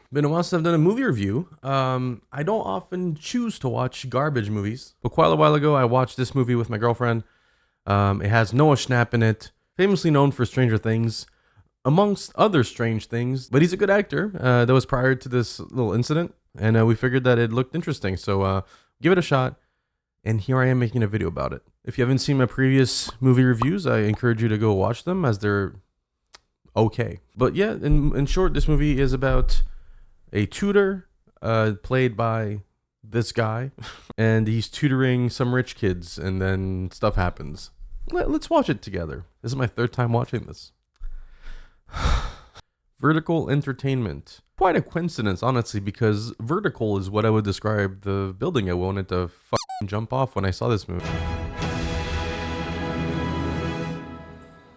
Been a while since I've done a movie review. I don't often choose to watch garbage movies, but quite a while ago I watched this movie with my girlfriend. It has Noah Schnapp in it, famously known for Stranger Things, amongst other strange things, but he's a good actor. That was prior to this little incident, and we figured that it looked interesting, so give it a shot, and here I am making a video about it. If you haven't seen my previous movie reviews, I encourage you to go watch them, as they're okay. But yeah, in short, this movie is about a tutor played by this guy, and he's tutoring some rich kids, and then stuff happens. Let's watch it together. This is my third time watching this. Vertical Entertainment. Quite a coincidence, honestly, because vertical is what I would describe the building I wanted to fucking jump off when I saw this movie.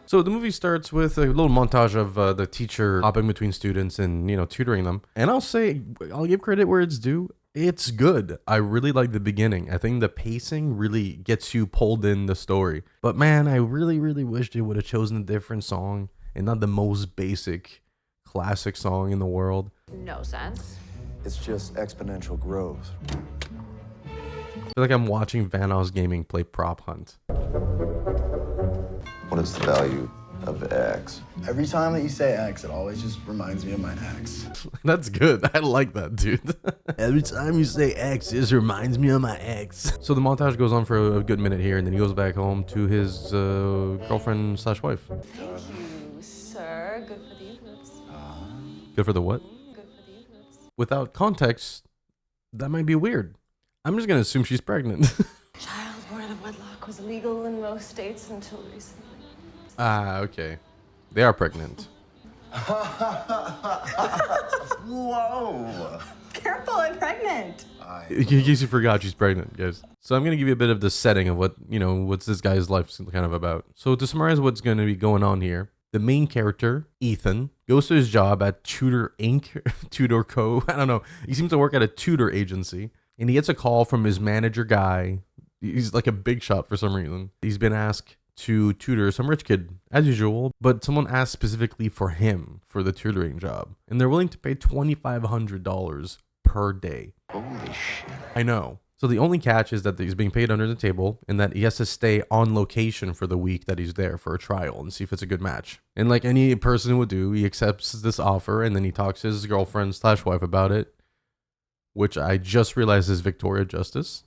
So the movie starts with a little montage of the teacher hopping between students and, tutoring them. And I'll give credit where it's due. It's good. I really like the beginning. I think the pacing really gets you pulled in the story. But man, I really, really wish they would have chosen a different song and not the most basic classic song in the world. No sense. It's just exponential growth. I feel like I'm watching Vanoss Gaming play Prop Hunt. What is the value of X? Every time that you say X, it always just reminds me of my ex. That's good. I like that, dude. Every time you say X, it reminds me of my ex. So the montage goes on for a good minute here, and then he goes back home to his girlfriend/wife. Thank you, sir. Good for the evenings. Good for the what? Good for the evenings. Without context, that might be weird. I'm just gonna assume she's pregnant. Child born out of wedlock was illegal in most states until recently. Okay. They are pregnant. Whoa! Careful, I'm pregnant. In case you forgot, she's pregnant, guys. So I'm gonna give you a bit of the setting of what's this guy's life kind of about. So to summarize what's gonna be going on here, the main character, Ethan, goes to his job at Tutor Inc., Tutor Co. I don't know. He seems to work at a tutor agency, and he gets a call from his manager guy. He's like a big shot for some reason. He's been asked to tutor some rich kid, as usual, but someone asked specifically for him for the tutoring job, and they're willing to pay $2,500 per day. Holy shit. I know. So the only catch is that he's being paid under the table, and that he has to stay on location for the week that he's there for a trial and see if it's a good match. And like any person would do, he accepts this offer, and then he talks to his girlfriend/wife about it, which I just realized is Victoria Justice.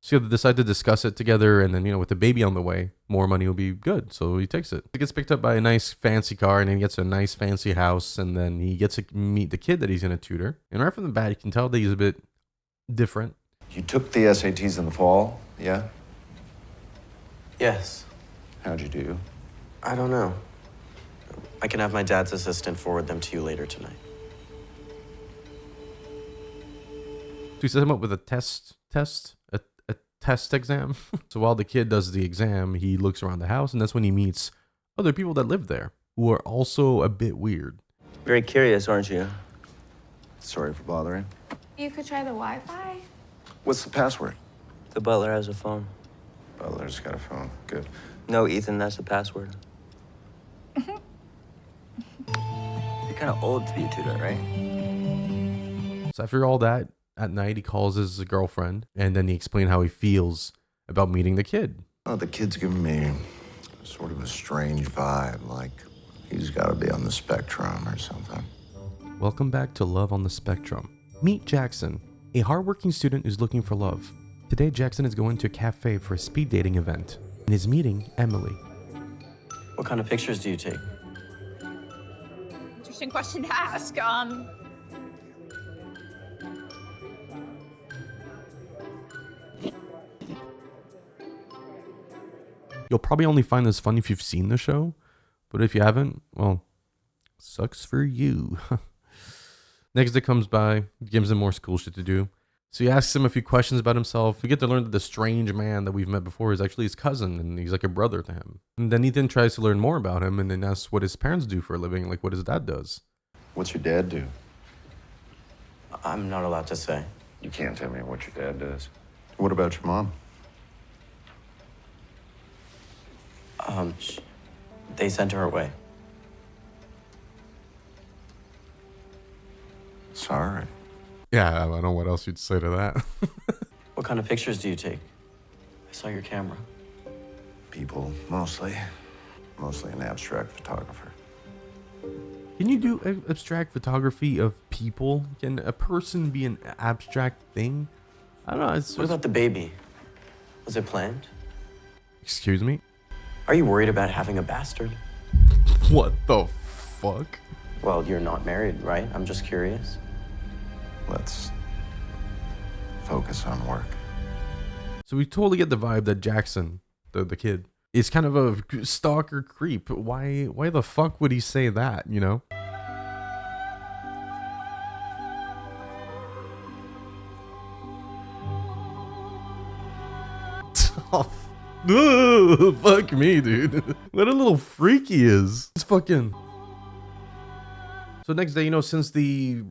So they decide to discuss it together, and then, with the baby on the way, more money will be good. So he takes it. He gets picked up by a nice fancy car, and then he gets a nice fancy house, and then he gets to meet the kid that he's going to tutor. And right from the bat, you can tell that he's a bit different. You took the SATs in the fall, yeah? Yes. How'd you do? I don't know. I can have my dad's assistant forward them to you later tonight. So he set him up with a test exam. So while the kid does the exam, he looks around the house, and that's when he meets other people that live there who are also a bit weird. Very curious, aren't you? Sorry for bothering. You could try the Wi-Fi. What's the password? The butler has a phone. Butler's got a phone. Good. No, Ethan, that's the password. You're kind of old to be a tutor, right? So after all that, at night he calls his girlfriend, and then he explains how he feels about meeting the kid. Oh, the kid's giving me sort of a strange vibe, like he's got to be on the spectrum or something. Welcome back to Love on the Spectrum. Meet Jackson, a hardworking student who's looking for love. Today, Jackson is going to a cafe for a speed dating event and is meeting Emily. What kind of pictures do you take? Interesting question to ask. You'll probably only find this funny if you've seen the show, but if you haven't, well, sucks for you. Next, it comes by, gives him more school shit to do. So he asks him a few questions about himself. We get to learn that the strange man that we've met before is actually his cousin, and he's like a brother to him. And then Ethan tries to learn more about him, and then asks what his parents do for a living, like what his dad does. What's your dad do? I'm not allowed to say. You can't tell me what your dad does. What about your mom? They sent her away. Sorry. Yeah, I don't know what else you'd say to that. What kind of pictures do you take? I saw your camera. People, mostly. Mostly an abstract photographer. Can you do abstract photography of people? Can a person be an abstract thing? I don't know. What about the baby? Was it planned? Excuse me? Are you worried about having a bastard? What the fuck? Well, you're not married, right? I'm just curious. Let's focus on work. So we totally get the vibe that Jackson, the kid, is kind of a stalker creep. Why the fuck would he say that, you know? Oh, fuck me, dude. What a little freak he is. It's fucking... So next day, you know, since the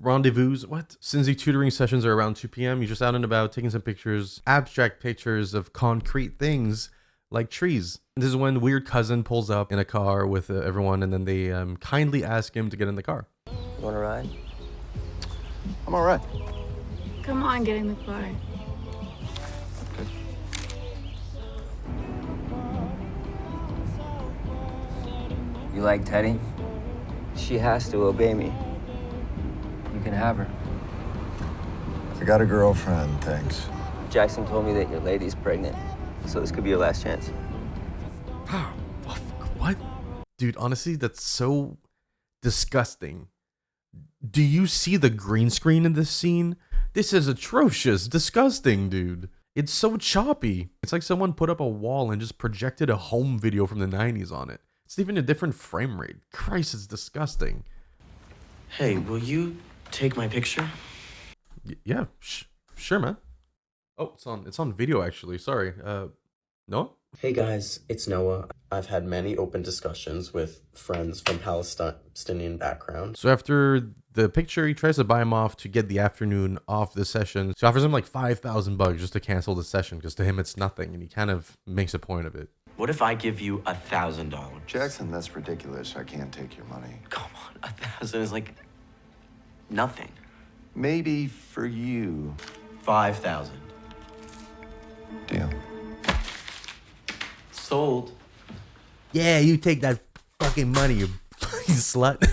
since the tutoring sessions are around 2 p.m., you're just out and about taking some pictures, abstract pictures of concrete things like trees. This is when weird cousin pulls up in a car with everyone, and then they kindly ask him to get in the car. You want to ride? I'm all right. Come on, get in the car. You like Teddy? She has to obey me. You can have her. I got a girlfriend, thanks. Jackson told me that your lady's pregnant, so this could be your last chance. What? Dude, honestly, that's so disgusting. Do you see the green screen in this scene? This is atrocious, disgusting, dude. It's so choppy. It's like someone put up a wall and just projected a home video from the 90s on it. It's even a different frame rate. Christ, it's disgusting. Hey, will you take my picture? Yeah, sure, man. Oh, it's on video actually. Sorry. No? Hey guys, it's Noah. I've had many open discussions with friends from Palestinian background. So after the picture, he tries to buy him off to get the afternoon off the session. She offers him like $5,000 just to cancel the session because to him it's nothing, and he kind of makes a point of it. What if I give you $1,000? Jackson, that's ridiculous. I can't take your money. Come on, 1,000 is like nothing. Maybe for you. 5,000. Deal. Sold. Yeah, you take that fucking money, you fucking slut.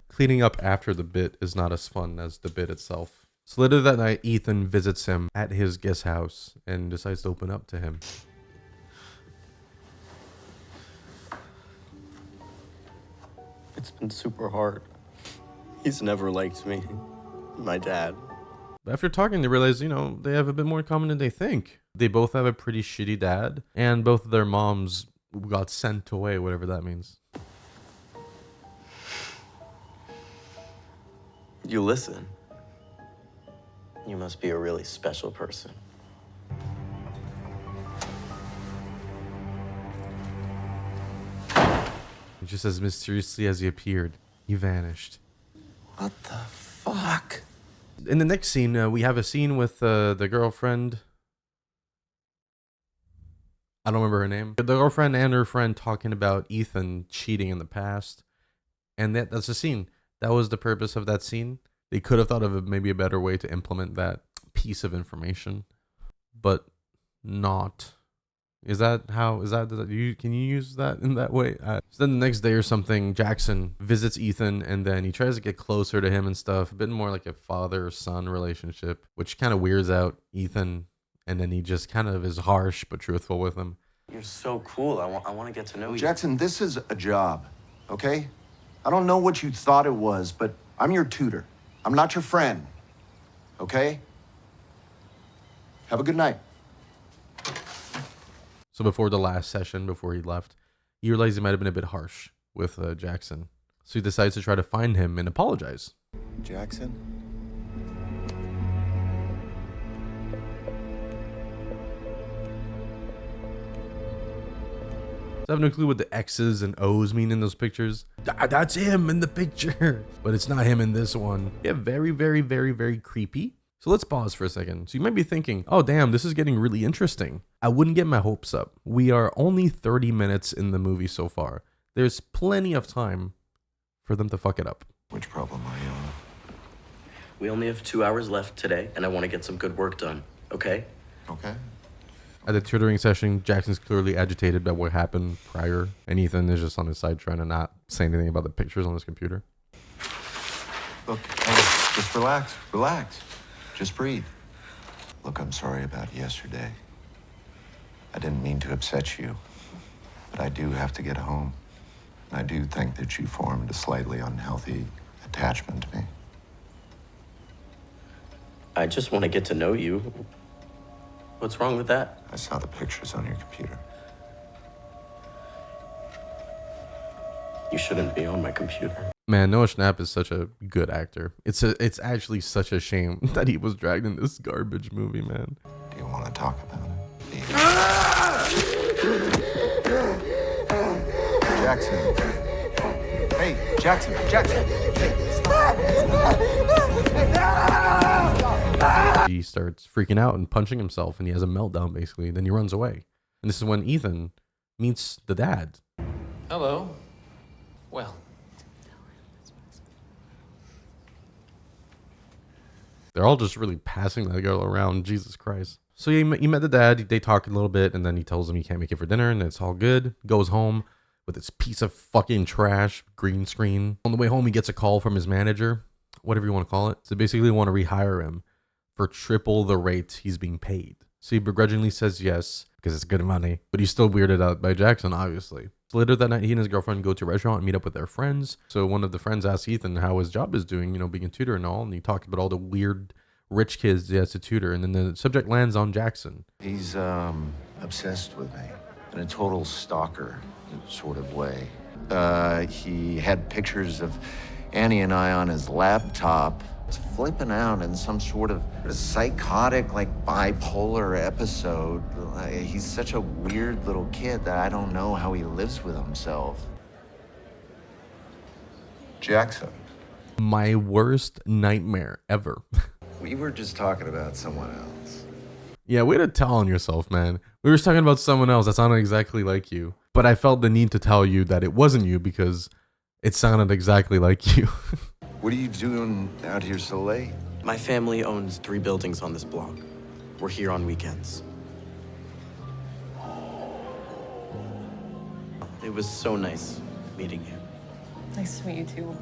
Cleaning up after the bit is not as fun as the bit itself. So later that night, Ethan visits him at his guest house and decides to open up to him. It's been super hard. He's never liked me. My dad. But after talking, they realize, you know, they have a bit more in common than they think. They both have a pretty shitty dad, and both of their moms got sent away, whatever that means. You listen. You must be a really special person. Just as mysteriously as he appeared, he vanished. What the fuck? In the next scene, we have a scene with the girlfriend. I don't remember her name. The girlfriend and her friend talking about Ethan cheating in the past. And that's the scene. That was the purpose of that scene. They could have thought of maybe a better way to implement that piece of information, but not. Can you use that in that way? So then the next day or something, Jackson visits Ethan, and then he tries to get closer to him and stuff, a bit more like a father-son relationship, which kind of weirds out Ethan, and then he just kind of is harsh but truthful with him. You're so cool. I want to get to know you. Jackson, this is a job, okay? I don't know what you thought it was, but I'm your tutor. I'm not your friend, okay? Have a good night. So before the last session, before he left, he realized he might have been a bit harsh with Jackson. So he decides to try to find him and apologize. Jackson? So I have no clue what the X's and O's mean in those pictures. That's him in the picture, but it's not him in this one. Yeah, very, very, very, very creepy. So let's pause for a second. So you might be thinking, oh damn, this is getting really interesting. I wouldn't get my hopes up. We are only 30 minutes in the movie so far. there's plenty of time for them to fuck it up. Which problem are you on? We only have 2 hours left today, and I want to get some good work done, okay? Okay. At the tutoring session, Jackson's clearly agitated by what happened prior, and Ethan is just on his side trying to not say anything about the pictures on his computer. Look, hey, just relax, relax. Just breathe. Look, I'm sorry about yesterday. I didn't mean to upset you, but I do have to get home. And I do think that you formed a slightly unhealthy attachment to me. I just want to get to know you. What's wrong with that? I saw the pictures on your computer. You shouldn't be on my computer. Man, Noah Schnapp is such a good actor. It's actually such a shame that he was dragged in this garbage movie, man. Do you want to talk about it? Jackson. Hey, Jackson. Hey, stop. He starts freaking out and punching himself, and he has a meltdown, basically. Then he runs away. And this is when Ethan meets the dad. Hello. Well, They're all just really passing that girl around. Jesus Christ. So he met the dad. They talk a little bit, and then he tells him he can't make it for dinner, and it's all good. Goes home with this piece of fucking trash green screen. On the way home, he gets a call from his manager, whatever you want to call it. So basically, they want to rehire him for triple the rate he's being paid. So he begrudgingly says yes because it's good money, but he's still weirded out by Jackson, obviously. So later that night, he and his girlfriend go to a restaurant and meet up with their friends. So one of the friends asks Ethan how his job is doing, you know, being a tutor and all, and he talks about all the weird rich kids he has to tutor, and then the subject lands on Jackson. He's obsessed with me in a total stalker sort of way. He had pictures of Annie and I on his laptop. It's flipping out in some sort of psychotic, like bipolar episode. He's such a weird little kid that I don't know how he lives with himself. Jackson. My worst nightmare ever. We were just talking about someone else. Yeah, way to tell on yourself, man. We were talking about someone else that sounded exactly like you. But I felt the need to tell you that it wasn't you because it sounded exactly like you. What are you doing out here so late? My family owns 3 buildings on this block. We're here on weekends. It was so nice meeting you. Nice to meet you too.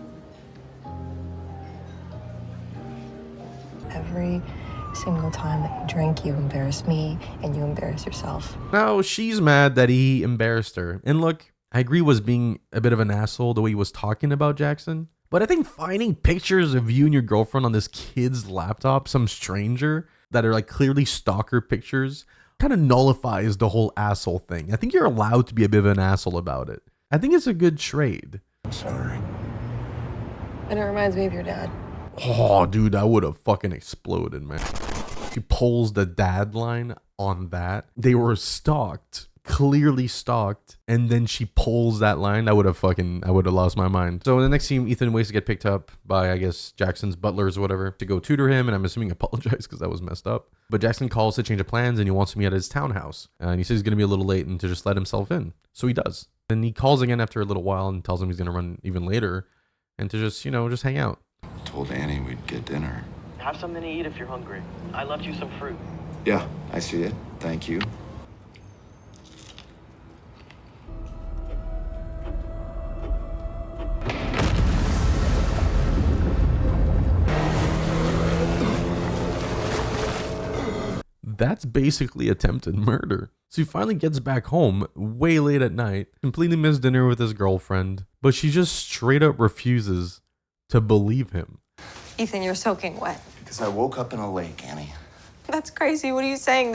Every single time that you drink, you embarrass me and you embarrass yourself. Now, she's mad that he embarrassed her. And look, I agree was being a bit of an asshole the way he was talking about Jackson. But I think finding pictures of you and your girlfriend on this kid's laptop, some stranger, that are like clearly stalker pictures, kind of nullifies the whole asshole thing. I think you're allowed to be a bit of an asshole about it. I think it's a good trade. I'm sorry. And it reminds me of your dad. Oh, dude, I would have fucking exploded, man. She pulls the dad line on that. They were stalked, clearly stalked, and then she pulls that line. I would have lost my mind. So in the next scene, Ethan waits to get picked up by, I guess, Jackson's butlers or whatever to go tutor him, and I'm assuming apologize because that was messed up. But Jackson calls to change of plans, and he wants to meet at his townhouse. And he says he's going to be a little late and to just let himself in. So he does. And he calls again after a little while and tells him he's going to run even later and to just, just hang out. Told Annie we'd get dinner. Have something to eat if you're hungry. I left you some fruit. Yeah, I see it. Thank you. That's basically attempted murder. So he finally gets back home way late at night, completely missed dinner with his girlfriend, but she just straight up refuses to believe him. Ethan, you're soaking wet. Because I woke up in a lake, Annie. That's crazy. What are you saying?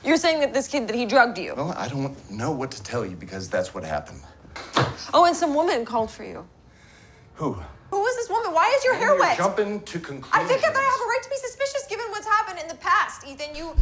You're saying that this kid, that he drugged you? Well, I don't know what to tell you because that's what happened. Oh, and some woman called for you. Who? Who was this woman? Why is your hair You're wet? jumping to conclusions. I think that I have a right to be suspicious given what's happened in the past, Ethan. You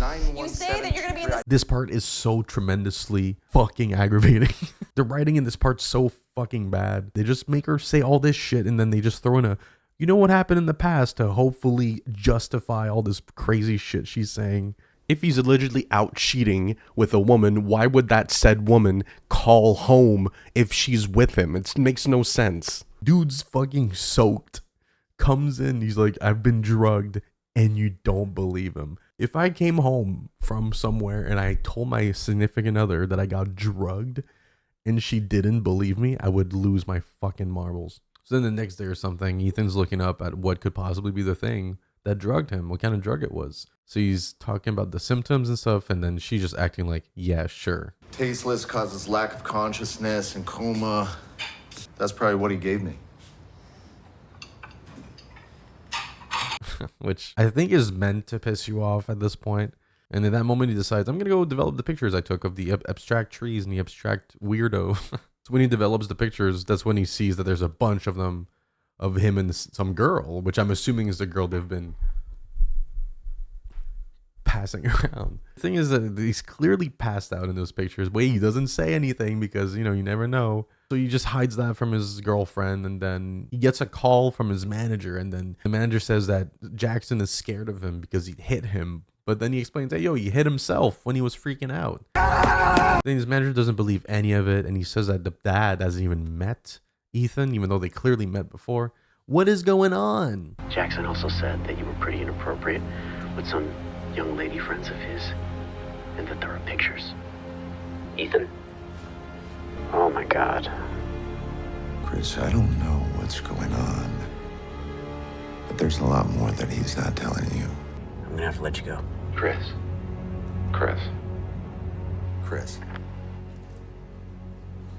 say that you're going to be in this. This part is so tremendously fucking aggravating. The writing in this part's so fucking bad. They just make her say all this shit and then they just throw in a, you know what happened in the past to hopefully justify all this crazy shit she's saying. If he's allegedly out cheating with a woman, why would that said woman call home if she's with him? It makes no sense. Dude's fucking soaked. Comes in, he's like, I've been drugged, and you don't believe him. If I came home from somewhere and I told my significant other that I got drugged and she didn't believe me, I would lose my fucking marbles. So then the next day or something, Ethan's looking up at what could possibly be the thing that drugged him, what kind of drug it was. So he's talking about the symptoms and stuff, and then she's just acting like, yeah, sure. Tasteless, causes lack of consciousness and coma. That's probably what he gave me. Which I think is meant to piss you off at this point. And in that moment, he decides, I'm going to go develop the pictures I took of the abstract trees and the abstract weirdo. So when he develops the pictures, that's when he sees that there's a bunch of them of him and some girl, which I'm assuming is the girl they've been passing around. The thing is that he's clearly passed out in those pictures. Wait, he doesn't say anything because, you know, you never know. So he just hides that from his girlfriend, and then he gets a call from his manager, and then the manager says that Jackson is scared of him because he hit him. But then he explains that, yo, he hit himself when he was freaking out. Then his manager doesn't believe any of it, and he says that the dad hasn't even met Ethan, even though they clearly met before. What is going on? Jackson also said that you were pretty inappropriate with some young lady friends of his, and that there are pictures. Ethan? Oh my God. Chris, I don't know what's going on, but there's a lot more that he's not telling you. I'm gonna have to let you go. Chris. Chris. Chris.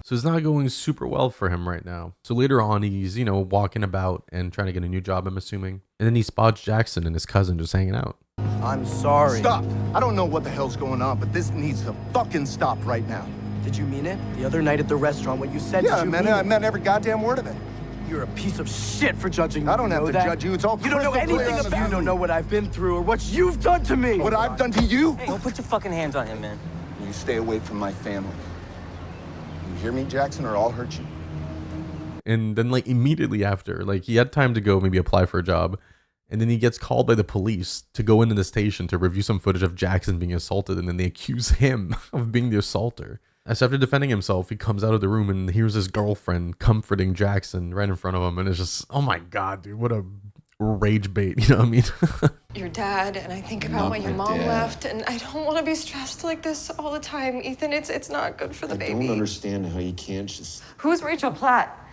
So it's not going super well for him right now. So later on, he's, you know, walking about and trying to get a new job, I'm assuming. And then he spots Jackson and his cousin just hanging out. I'm sorry. Stop! I don't know what the hell's going on, but this needs to fucking stop right now. Did you mean it? The other night at the restaurant, what you said, Yeah, did you man, mean I it? meant every goddamn word of it. You're a piece of shit for judging me. I don't have to that? judge you. It's all You don't know crystal clear anything on the about You don't view. know what I've been through or what you've done to me. What I've done to you? Hey, don't put your fucking hands on him, man. You stay away from my family. You hear me, Jackson, or I'll hurt you. And then like immediately after, like he had time to go maybe apply for a job. And then he gets called by the police to go into the station to review some footage of Jackson being assaulted. And then they accuse him of being the assaulter. As after defending himself, he comes out of the room and here's his girlfriend comforting Jackson right in front of him. And it's just, oh my God, dude, what a rage bait. You know what I mean? Your dad, and I think about when your mom left, and I don't want to be stressed like this all the time, Ethan. It's not good for the baby. I don't understand how you can't just... Who's Rachel Platt?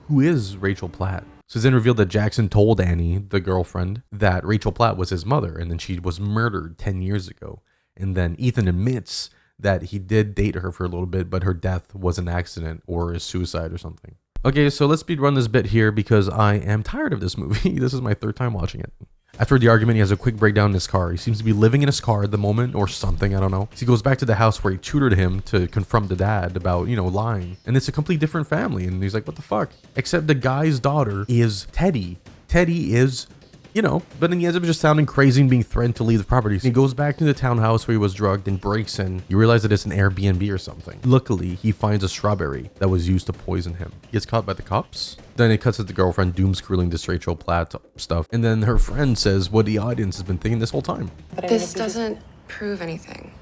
Who is Rachel Platt? So it's then revealed that Jackson told Annie, the girlfriend, that Rachel Platt was his mother, and then she was murdered 10 years ago. And then Ethan admits that he did date her for a little bit, but her death was an accident or a suicide or something. Okay, so let's speedrun this bit here because I am tired of this movie. This is my third time watching it. After the argument, he has a quick breakdown in his car. He seems to be living in his car at the moment or something, I don't know. So he goes back to the house where he tutored him to confront the dad about, you know, lying. And it's a complete different family. And he's like, what the fuck? Except the guy's daughter is Teddy. Teddy is, you know, but then he ends up just sounding crazy and being threatened to leave the property. So he goes back to the townhouse where he was drugged and breaks in. You realize that it's an Airbnb or something. Luckily, he finds a strawberry that was used to poison him. He gets caught by the cops. Then it cuts to the girlfriend doom-scrolling this Rachel Platt stuff. And then her friend says what the audience has been thinking this whole time. This doesn't prove anything.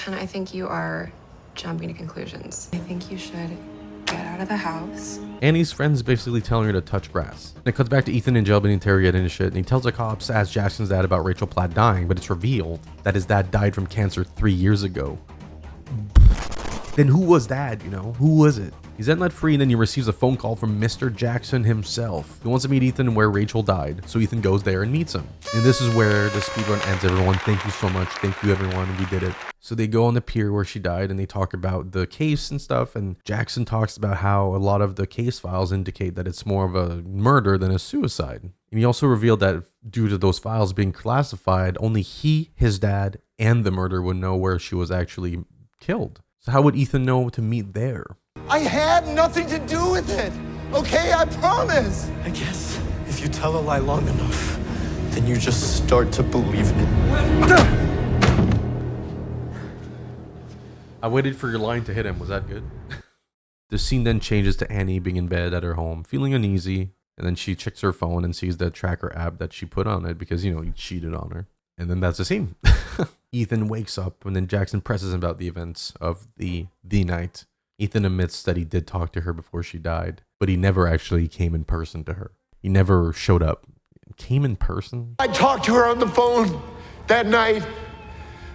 And I think you are jumping to conclusions. I think you should get out of the house. Annie's friend's basically telling her to touch grass. And it cuts back to Ethan in jail being interrogated and shit. And he tells the cops to ask Jackson's dad about Rachel Platt dying, but it's revealed that his dad died from cancer 3 years ago. Then who was dad, you know? Who was it? He's then let free and then he receives a phone call from Mr. Jackson himself. He wants to meet Ethan where Rachel died, so Ethan goes there and meets him. And this is where the speedrun ends, everyone. Thank you so much. Thank you, everyone. We did it. So they go on the pier where she died and they talk about the case and stuff. And Jackson talks about how a lot of the case files indicate that it's more of a murder than a suicide. And he also revealed that due to those files being classified, only he, his dad, and the murderer would know where she was actually killed. So how would Ethan know to meet there? I had nothing to do with it. Okay, I promise. I guess if you tell a lie long enough, then you just start to believe it. I waited for your line to hit him. Was that good? The scene then changes to Annie being in bed at her home, feeling uneasy. And then she checks her phone and sees the tracker app that she put on it because, you know, he cheated on her. And then that's the scene. Ethan wakes up and then Jackson presses him about the events of the night. Ethan admits that he did talk to her before she died, but he never actually came in person to her. He never showed up. Came in person? I talked to her on the phone that night,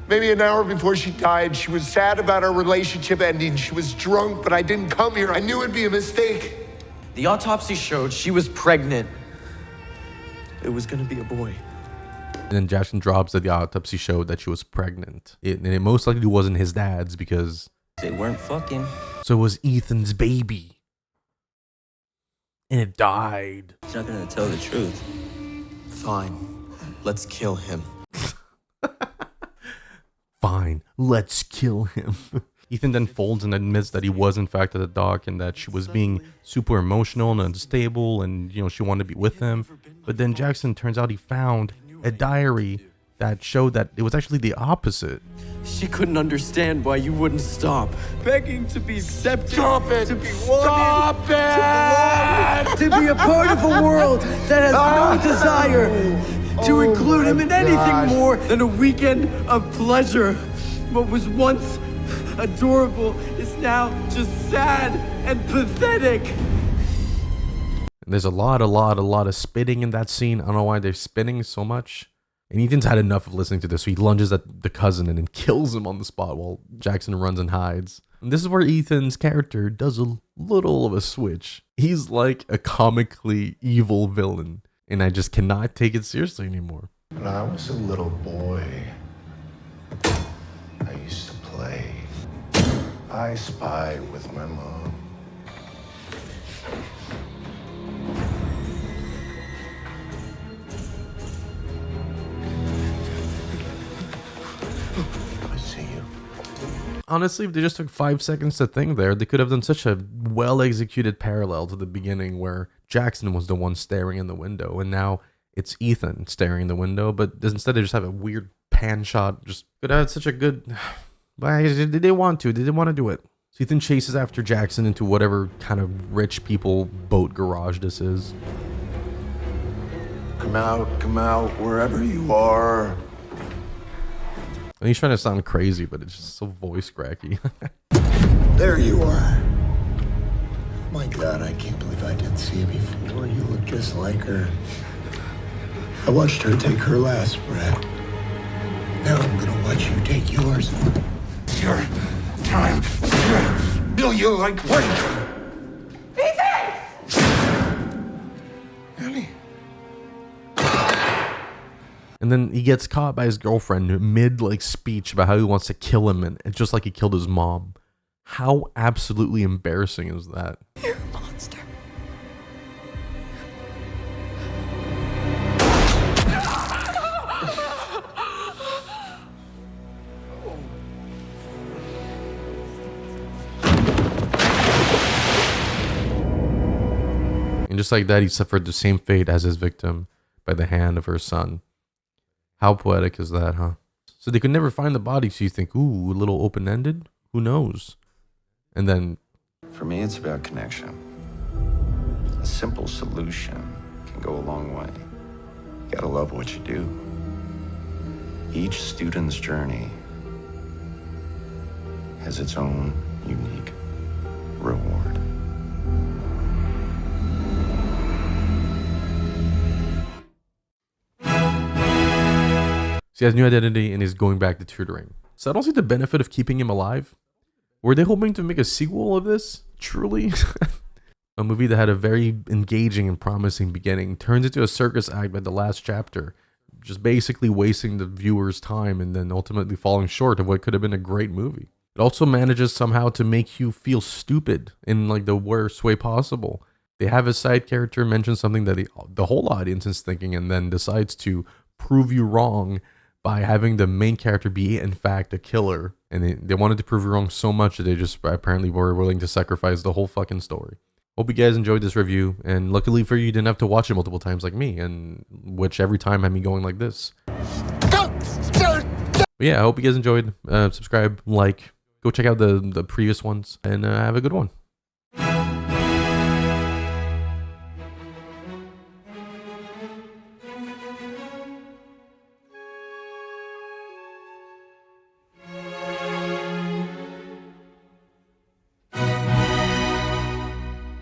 maybe an hour before she died. She was sad about our relationship ending. She was drunk, but I didn't come here. I knew it'd be a mistake. The autopsy showed she was pregnant. It was gonna be a boy. And then Jackson drops that the autopsy showed that she was pregnant. And it most likely wasn't his dad's because They weren't fucking. so it was Ethan's baby. And it died. He's not gonna tell the truth. Fine. Let's kill him. Fine, let's kill him. Ethan then folds and admits that he was in fact at the dock and that she was being super emotional and unstable and, you know, she wanted to be with him. But then Jackson, turns out he found a diary that showed that it was actually the opposite. She couldn't understand why you wouldn't stop. Begging to be accepted. Stop it! To be Stop wanted. it! To be a part of a world that has no desire to include him in anything more than a weekend of pleasure. What was once adorable is now just sad and pathetic. And there's a lot of spitting in that scene. I don't know why they're spitting so much. And Ethan's had enough of listening to this, so he lunges at the cousin and then kills him on the spot while Jackson runs and hides. And this is where Ethan's character does a little of a switch. He's like a comically evil villain, and I just cannot take it seriously anymore. When I was a little boy, I used to play I Spy with my mom. I see you. Honestly, if they just took 5 seconds to think there, they could have done such a well-executed parallel to the beginning where Jackson was the one staring in the window, and now it's Ethan staring in the window, but instead they just have a weird pan shot. Just could have had such a good... Why did they want to? They didn't want to do it. So Ethan chases after Jackson into whatever kind of rich people boat garage this is. Come out, wherever you are. And he's trying to sound crazy, but it's just so voice cracky. There you are. My God, I can't believe I didn't see you before. You look just like her. I watched her take her last breath. Now I'm gonna watch you take yours. It's your time. Feel you like wait. Ellie. And then he gets caught by his girlfriend mid like speech about how he wants to kill him, and just like he killed his mom. How absolutely embarrassing is that? You're a monster. And just like that, he suffered the same fate as his victim by the hand of her son. How poetic is that, huh? So they could never find the body, so you think, ooh, a little open-ended? Who knows? And then... For me, it's about connection. A simple solution can go a long way. You gotta love what you do. Each student's journey has its own unique reward. So he has a new identity and he's going back to tutoring. So I don't see the benefit of keeping him alive. Were they hoping to make a sequel of this? Truly? A movie that had a very engaging and promising beginning turns into a circus act by the last chapter, just basically wasting the viewer's time and then ultimately falling short of what could have been a great movie. It also manages somehow to make you feel stupid in like the worst way possible. They have a side character mention something that the whole audience is thinking and then decides to prove you wrong by having the main character be in fact a killer. And they wanted to prove you wrong so much that they just apparently were willing to sacrifice the whole fucking story. Hope you guys enjoyed this review, and luckily for you, didn't have to watch it multiple times like me, and which every time had me going like this. But yeah, I hope you guys enjoyed. Subscribe, like, go check out the previous ones, and have a good one.